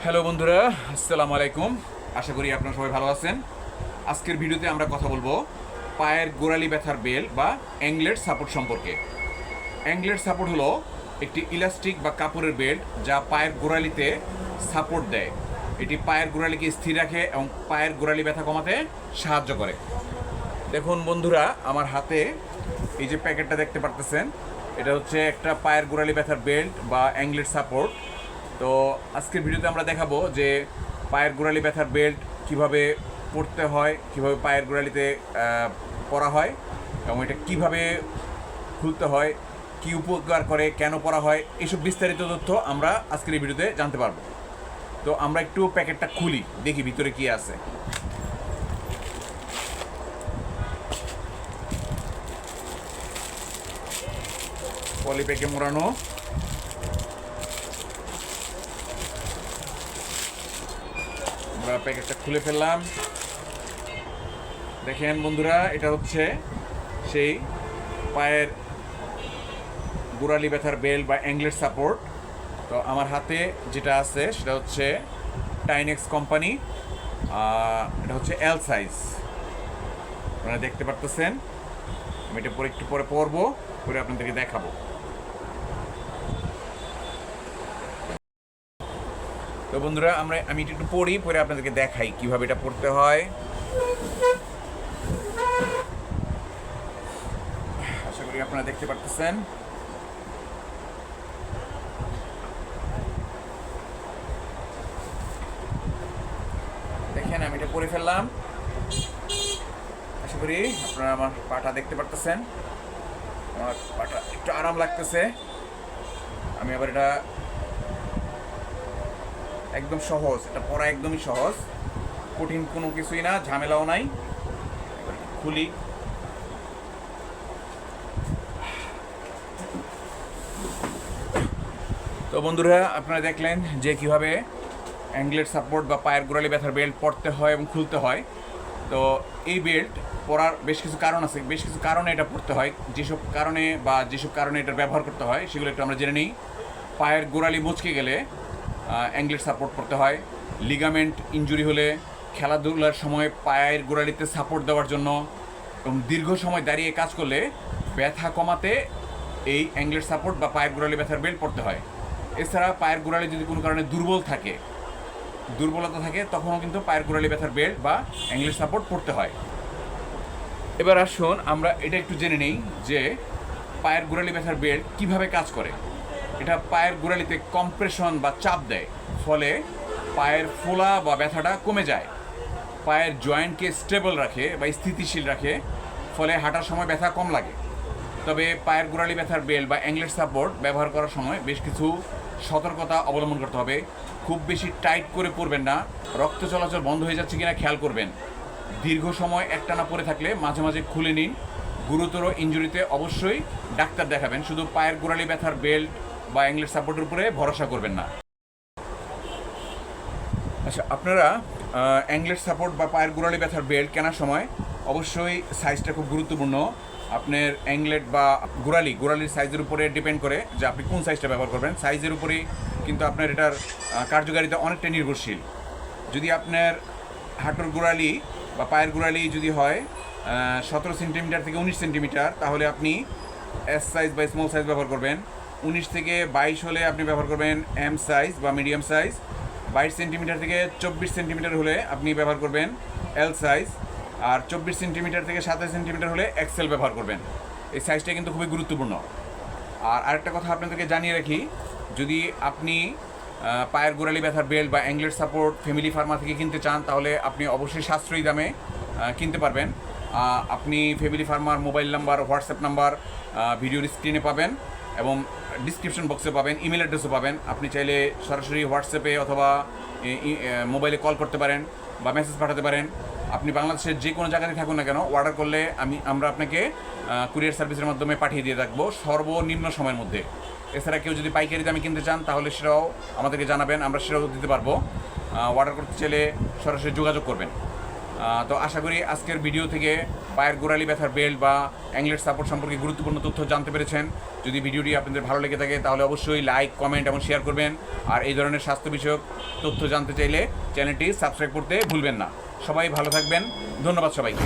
Hello বন্ধুরা, আসসালামু আলাইকুম। আশা করি আপনারা সবাই ভালো আছেন। আজকের ভিডিওতে আমরা কথা বলবো পায়ের গোড়ালি ব্যথার বেল বা অ্যাঙ্গলেট সাপোর্ট সম্পর্কে। অ্যাঙ্গলেট সাপোর্ট হলো একটি ইলাস্টিক বা কাপড়ের বেল্ট যা পায়ের গোড়ালিতে সাপোর্ট দেয়। এটি পায়ের গোড়ালিকে স্থির রাখে এবং পায়ের গোড়ালি ব্যথা কমাতে সাহায্য করে। দেখুন বন্ধুরা, আমার হাতে এই যে প্যাকেটটা দেখতে পারতেছেন, এটা হচ্ছে একটা পায়ের গোড়ালি ব্যথার বেল্ট বা অ্যাঙ্গলেট সাপোর্ট। তো আজকের ভিডিওতে আমরা দেখাবো যে পায়ের গোড়ালি ব্যথার বেল্ট কিভাবে পরতে হয়, কিভাবে পায়ের গোড়ালিতে পরা হয় এবং এটা কিভাবে খুলতে হয়, কি উপকার করে, কেন পরা হয়, এইসব বিস্তারিত তথ্য আমরা আজকের এই ভিডিওতে জানতে পারবো। তো আমরা একটু প্যাকেটটা খুলি, দেখি ভিতরে কি আছে। পলিপ্যাকে মোড়ানো। আমরা প্যাকেটটা খুলে ফেললাম। দেখেন বন্ধুরা, এটা হচ্ছে সেই পায়ের গোড়ালি ব্যথার বেল্ট বা অ্যাঙ্গলেট সাপোর্ট। তো আমার হাতে যেটা আছে সেটা হচ্ছে টাইনেক্স কোম্পানি, এটা হচ্ছে এল সাইজ। আপনারা দেখতে পারতেছেন। আমি এটা পরে একটু পরে পরবো, পরে আপনাদেরকে দেখাবো। তো বন্ধুরা, আমি একটু পড়ি, পরে আপনাদেরকে দেখাই কিভাবে এটা পড়তে হয়। আশা করি আপনারা দেখতে পারতেছেন। দেখেন আমি এটা পরে ফেললাম। আশা করি আপনারা আমার পাটা দেখতে পারতেছেন। আমার পাটা একটু আরাম লাগতেছে। আমি আবার এটা একদম সহজ, এটা পরা একদমই সহজ, কঠিন কোনো কিছুই না, ঝামেলাও নাই। এবার খুলি। তো বন্ধুরা, আপনারা দেখলেন যে কীভাবে অ্যাঙ্গলেট সাপোর্ট বা পায়ের গোড়ালি ব্যথার বেল্ট পরতে হয় এবং খুলতে হয়। তো এই বেল্ট পরার বেশ কিছু কারণ আছে, বেশ কিছু কারণে এটা পরতে হয়। যেসব কারণে এটার ব্যবহার করতে হয় সেগুলো একটু আমরা জেনে নিই। পায়ের গোড়ালি মুচকে গেলে অ্যাঙ্গলেট সাপোর্ট করতে হয়। লিগামেন্ট ইনজুরি হলে, খেলাধুলার সময় পায়ের গোড়ালিতে সাপোর্ট দেওয়ার জন্য, এবং দীর্ঘ সময় দাঁড়িয়ে কাজ করলে ব্যথা কমাতে এই অ্যাঙ্গলেট সাপোর্ট বা পায়ের গোড়ালি ব্যথার বেল্ট পরতে হয়। এছাড়া পায়ের গোড়ালি যদি কোনো কারণে দুর্বলতা থাকে তখনও কিন্তু পায়ের গোড়ালি ব্যথার বেল্ট বা অ্যাঙ্গলেট সাপোর্ট পরতে হয়। এবার আসুন আমরা এটা একটু জেনে নিই যে পায়ের গোড়ালি ব্যথার বেল্ট কিভাবে কাজ করে। এটা পায়ের গোড়ালিতে কম্প্রেশন বা চাপ দেয়, ফলে পায়ের ফোলা বা ব্যথাটা কমে যায়। পায়ের জয়েন্টকে স্টেবল রাখে বা স্থিতিশীল রাখে, ফলে হাঁটার সময় ব্যথা কম লাগে। তবে পায়ের গোড়ালি ব্যথার বেল্ট বা অ্যাঙ্গলেট সাপোর্ট ব্যবহার করার সময় বেশ কিছু সতর্কতা অবলম্বন করতে হবে। খুব বেশি টাইট করে পরবেন না। রক্ত চলাচল বন্ধ হয়ে যাচ্ছে কিনা খেয়াল করবেন। দীর্ঘ সময় একটানা পরে থাকলে মাঝে মাঝে খুলে নিন। গুরুতর ইনজুরিতে অবশ্যই ডাক্তার দেখাবেন। শুধু পায়ের গোড়ালি ব্যথার বেল্ট বা অ্যাঙ্গলেট সাপোর্টের উপরে ভরসা করবেন না। আচ্ছা, আপনারা অ্যাঙ্গলেট সাপোর্ট বা পায়ের গোড়ালি ব্যথার বেল্ট কেনার সময় অবশ্যই সাইজটা খুব গুরুত্বপূর্ণ। আপনার অ্যাঙ্গলেট বা গোড়ালির সাইজের উপরে ডিপেন্ড করে যে আপনি কোন সাইজটা ব্যবহার করবেন। সাইজের উপরেই কিন্তু আপনার এটার কার্যকারিতা অনেকটা নির্ভরশীল। যদি আপনার হাঁটুর গোড়ালি বা পায়ের গোড়ালি যদি হয় 17 সেন্টিমিটার থেকে 19 সেন্টিমিটার, তাহলে আপনি এস সাইজ বা স্মল সাইজ ব্যবহার করবেন। 19 থেকে 22 হলে আপনি ব্যবহার করবেন এম সাইজ বা মিডিয়াম সাইজ। 22 সেন্টিমিটার থেকে 24 সেন্টিমিটার হলে আপনি ব্যবহার করবেন এল সাইজ। আর 24 সেন্টিমিটার থেকে 27 সেন্টিমিটার হলে এক্সেল ব্যবহার করবেন। এই সাইজটা কিন্তু খুবই গুরুত্বপূর্ণ। আর আরেকটা কথা আপনাদেরকে জানিয়ে রাখি, যদি আপনি পায়ের গোড়ালি ব্যথার বেল্ট বা অ্যাঙ্গলেট সাপোর্ট ফ্যামিলি ফার্মা থেকে কিনতে চান, তাহলে আপনি অবশ্যই সাশ্রয়ী দামে কিনতে পারবেন। আপনি family farmer mobile number, WhatsApp number ভিডিওর স্ক্রিনে পাবেন এবং ডিসক্রিপশন বক্সে পাবেন, ইমেল অ্যাড্রেসও পাবেন। আপনি চাইলে সরাসরি হোয়াটসঅ্যাপে অথবা মোবাইলে কল করতে পারেন বা মেসেজ পাঠাতে পারেন। আপনি বাংলাদেশের যে কোনো জায়গাতে থাকুন না কেন, অর্ডার করলে আমরা আপনাকে কুরিয়ার সার্ভিসের মাধ্যমে পাঠিয়ে দিয়ে থাকবো সর্বনিম্ন সময়ের মধ্যে। এছাড়া কেউ যদি পাইকারি দামে কিনতে চান তাহলে সেটাও আমাদেরকে জানাবেন, আমরা সেটাও দিতে পারবো। অর্ডার করতে চাইলে সরাসরি যোগাযোগ করবেন। তো আশা করি আজকের ভিডিও থেকে পায়ের গোড়ালি ব্যথার বেল্ট বা অ্যাংলেট সাপোর্ট সম্পর্কে গুরুত্বপূর্ণ তথ্য জানতে পেরেছেন। যদি ভিডিওটি আপনাদের ভালো লেগে থাকে তাহলে অবশ্যই লাইক, কমেন্ট এবং শেয়ার করবেন। আর এই ধরনের স্বাস্থ্য বিষয়ক তথ্য জানতে চাইলে চ্যানেলটি সাবস্ক্রাইব করতে ভুলবেন না। সবাই ভালো থাকবেন। ধন্যবাদ সবাইকে।